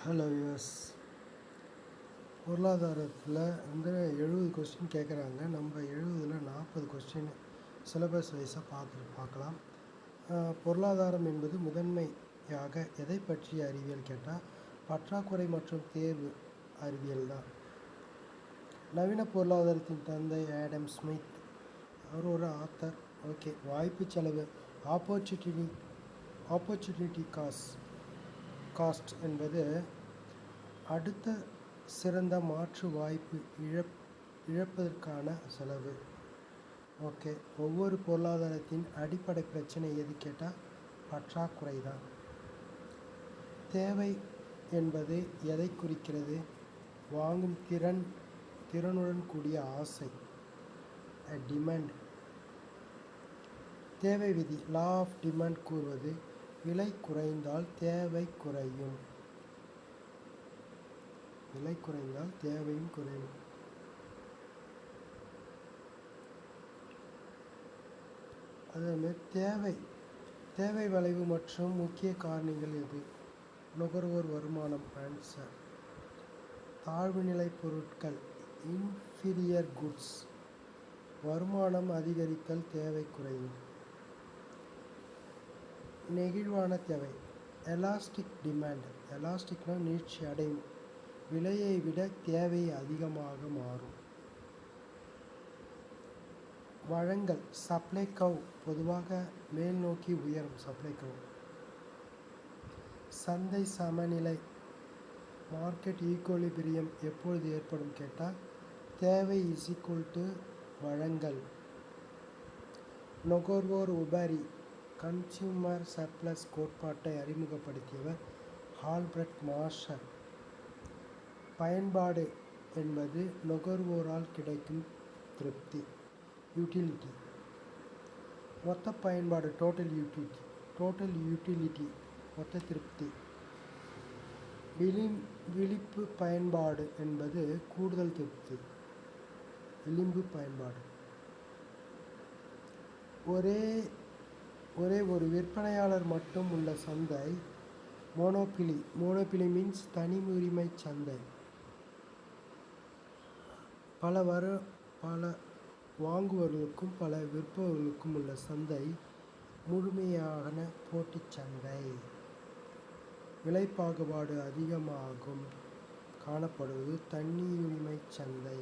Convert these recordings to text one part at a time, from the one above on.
Hello US பொருளாதாரத்தில் வந்து 70 question கேட்குறாங்க. நம்ம 70ல் 40 கொஸ்டின் சிலபஸ் வைஸாக பார்க்கலாம். பொருளாதாரம் என்பது முதன்மையாக எதை பற்றிய அறிவியல் கேட்டால் பற்றாக்குறை மற்றும் தேர்வு அறிவியல் தான். நவீன பொருளாதாரத்தின் தந்தை ஆடம் ஸ்மித், அவர் ஒரு ஆத்தர். ஓகே, வாய்ப்பு செலவு ஆப்பர்ச்சுனிட்டி காஸ்ட் என்பது அடுத்த சிறந்த மாற்று வாய்ப்பு இழப்பதற்கான செலவு. ஓகே, ஒவ்வொரு பொருளாதாரத்தின் அடிப்படை பிரச்சனை எது கேட்டால் பற்றாக்குறை தான். தேவை என்பது எதை குறிக்கிறது? வாங்கும் திறனுடன் கூடிய ஆசை, டிமாண்ட். தேவை விதி, லா ஆஃப் டிமாண்ட் கூறுவது விலை குறைந்தால் தேவை குறையும். விலை குறைந்தால் தேவையும் குறையும். அதேமாதிரி தேவை வளைவு மற்றும் முக்கிய காரணிகள் எது? நுகர்வோர் வருமானம் ஆன்சர். தாழ்வு நிலை பொருட்கள், இன்ஃபீரியர் குட்ஸ். வருமானம் அதிகரித்தல் தேவை குறையும். நெகிழ்வான தேவை, எலாஸ்டிக் டிமாண்ட். எலாஸ்டிக்னா நீட்சி அடையும், விலையை விட தேவை அதிகமாக மாறும். வழங்கல், சப்ளை கர்வ் பொதுவாக மேல் நோக்கி உயரும். Supply curve. சந்தை சமநிலை, மார்க்கெட் ஈக்குவலிபிரியம் எப்பொழுது ஏற்படும் கேட்டால் தேவை = வழங்கல். நுகர்வோர் உபரி, கன்சியூமர் சர்ப்ளஸ் கோட்பாட்டை அறிமுகப்படுத்தியவர் ஆல்பர்ட் மார்ஷல். பயன்பாடு என்பது நுகர்வோரால் கிடைக்கும் திருப்தி, யூட்டிலிட்டி. மொத்த பயன்பாடு, டோட்டல் யூட்டிலிட்டி, மொத்த திருப்தி. விளிம்பு பயன்பாடு என்பது கூடுதல் திருப்தி, விளிம்பு பயன்பாடு. ஒரே ஒரு விற்பனையாளர் மட்டும் உள்ள சந்தை மோனோபிலி மீன்ஸ் தனி உரிமை சந்தை. பல வாங்குவர்களுக்கும் பல விற்பவர்களுக்கும் உள்ள சந்தை முழுமையான போட்டி சந்தை. விலை பாகுபாடு அதிகமாகும் காணப்படுவது தனியுரிமை சந்தை.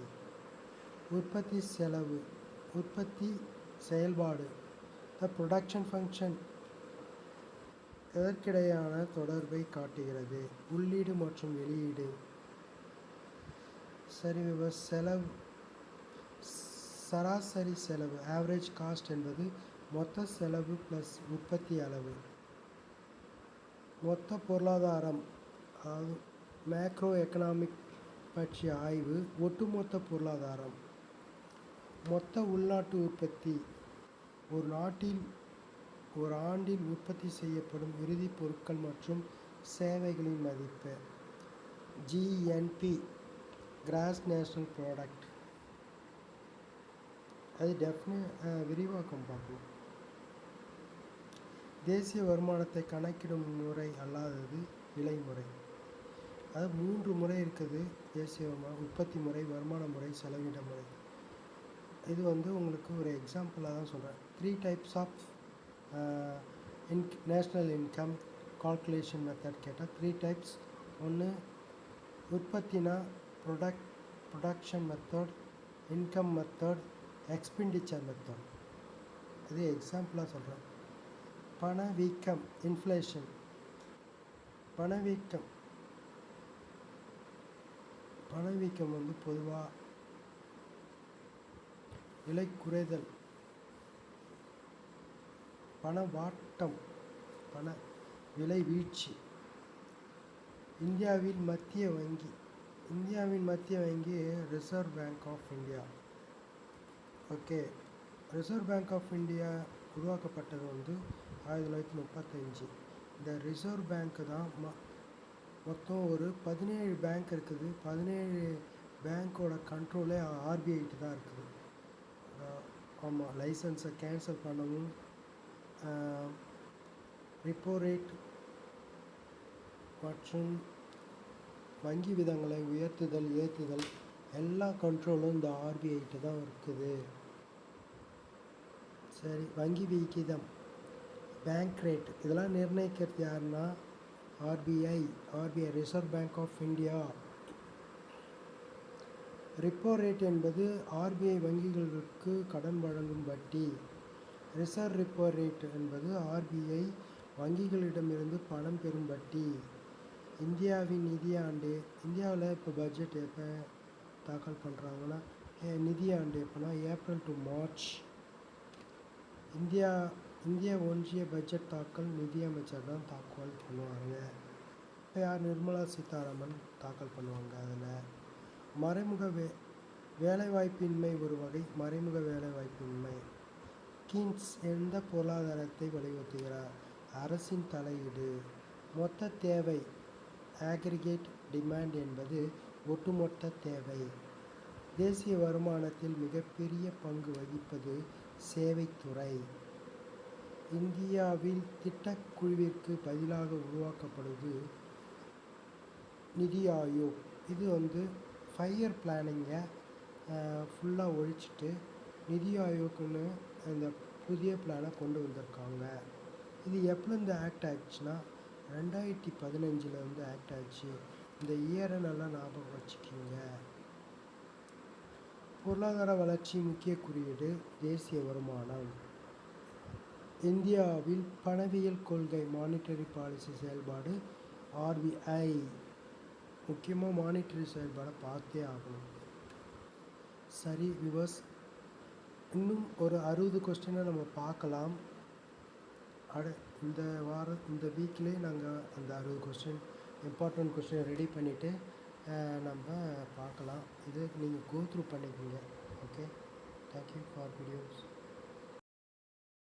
உற்பத்தி செயல்பாடு, த ப்ரொடக்ஷன் ஃபங்க்ஷன் எதற்கிடையான தொடர்பை காட்டுகிறது? உள்ளீடு மற்றும் வெளியீடு. சராசரி செலவு, ஆவரேஜ் காஸ்ட் என்பது மொத்த செலவு ப்ளஸ் உற்பத்தி அளவு. மொத்த பொருளாதாரம், மேக்ரோ எக்கனாமிக் பற்றிய ஆய்வு. ஒட்டுமொத்த பொருளாதாரம், மொத்த உள்நாட்டு உற்பத்தி, ஒரு ஆண்டில் உற்பத்தி செய்யப்படும் இறுதி பொருட்கள் மற்றும் சேவைகளின் மதிப்பு. GNP, cross national product. அது விரிவாக்கம் பார்க்கணும். தேசிய வருமானத்தை கணக்கிடும் முறை அல்லாதது விலை முறை. அது 3 முறை இருக்குது. தேசிய வருமானம், உற்பத்தி முறை, வருமான முறை, செலவிட முறை. இது உங்களுக்கு ஒரு எக்ஸாம்பிளாக தான் சொல்கிறேன். 3 types of national income calculation method கேட்டால் 3 types. ஒன்று உற்பத்தினா production method, income method, expenditure method. இது எக்ஸாம்பிளாக சொல்கிறேன். பணவீக்கம், இன்ஃப்ளேஷன். பணவீக்கம் பொதுவாக விலை குறைதல். பணவாட்டம், விலை வீழ்ச்சி. இந்தியாவின் மத்திய வங்கி Reserve Bank of India. Okay, Reserve Bank of India உருவாக்கப்பட்டது 1935. இந்த ரிசர்வ் பேங்க்கு தான் மொத்தம் ஒரு 17 பேங்க் இருக்குது. 17 பேங்க்கோட கண்ட்ரோலே RBIட்டு தான் இருக்குது. ஆமாம், லைசன்ஸை கேன்சல் பண்ணவும், ரிப்போ ரேட் மற்றும் வங்கி விதங்களை உயர்த்துதல் ஏற்றுதல் எல்லா கண்ட்ரோலும் இந்த ஆர்பிஐட்டு தான் இருக்குது. சரி, வங்கி விகிதம், பேங்க் ரேட் இதெல்லாம் நிர்ணயிக்கிறது யாருன்னா RBI Reserve Bank of India. Repo rate என்பது ஆர்பிஐ வங்கிகளுக்கு கடன் வழங்கும் வட்டி. ரிசர்வ் ரிப்போ ரேட் என்பது ஆர்பிஐ வங்கிகளிடமிருந்து பணம் பெறும் வட்டி. இந்தியாவின் நிதியாண்டு, இந்தியாவில் இப்போ பட்ஜெட் எப்போ தாக்கல் பண்ணுறாங்கன்னா நிதியாண்டு எப்போனா ஏப்ரல் டு மார்ச். இந்திய ஒன்றிய பட்ஜெட் தாக்கல் நிதியமைச்சர் தான் தாக்கல் பண்ணுவாங்க. இப்போ யார்? நிர்மலா சீதாராமன் தாக்கல் பண்ணுவாங்க. அதில் மறைமுக வேலைவாய்ப்பின்மை ஒரு வகை. மறைமுக வேலைவாய்ப்பின்மை. கீன்ஸ் எந்த பொருளாதாரத்தை வலியுறுத்துகிறார்? அரசின் தலையீடு. மொத்த தேவை, ஆக்ரிகேட் டிமாண்ட் என்பது ஒட்டுமொத்த தேவை. தேசிய வருமானத்தில் மிகப்பெரிய பங்கு வகிப்பது சேவைத்துறை. இந்தியாவில் திட்டக்குழுவிற்கு பதிலாக உருவாக்கப்படுவது நிதி ஆயோக். இது 5 இயர் பிளானிங்கை ஃபுல்லாக ஒழிச்சிட்டு நிதி ஆயோக்குன்னு இந்த புதிய பிளானை கொண்டு வந்திருக்காங்க. இது எப்போலேருந்து ஆக்ட் ஆச்சுன்னா 2015 ஆக்ட் ஆச்சு. இந்த இயரை நல்லா ஞாபகம் வச்சுக்கிங்க. பொருளாதார வளர்ச்சி முக்கிய குறியீடு தேசிய வருமானம். இந்தியாவில் பணவியல் கொள்கை மானிட்டரி பாலிசி செயல்பாடு ஆர்பிஐ. முக்கியமாக மானிட்டரி செயல்பாடை பார்த்தே ஆகணும். சரி வியூவர்ஸ், இன்னும் ஒரு 60 கொஸ்டினை நம்ம பார்க்கலாம். இந்த வீக்லேயே நாங்கள் அந்த 60 கொஸ்டின் இம்பார்ட்டண்ட் கொஸ்டின் ரெடி பண்ணிவிட்டு நம்ம பார்க்கலாம். இது நீங்கள் கோ த்ரூ பண்ணிக்கோங்க. Okay, thank you for videos.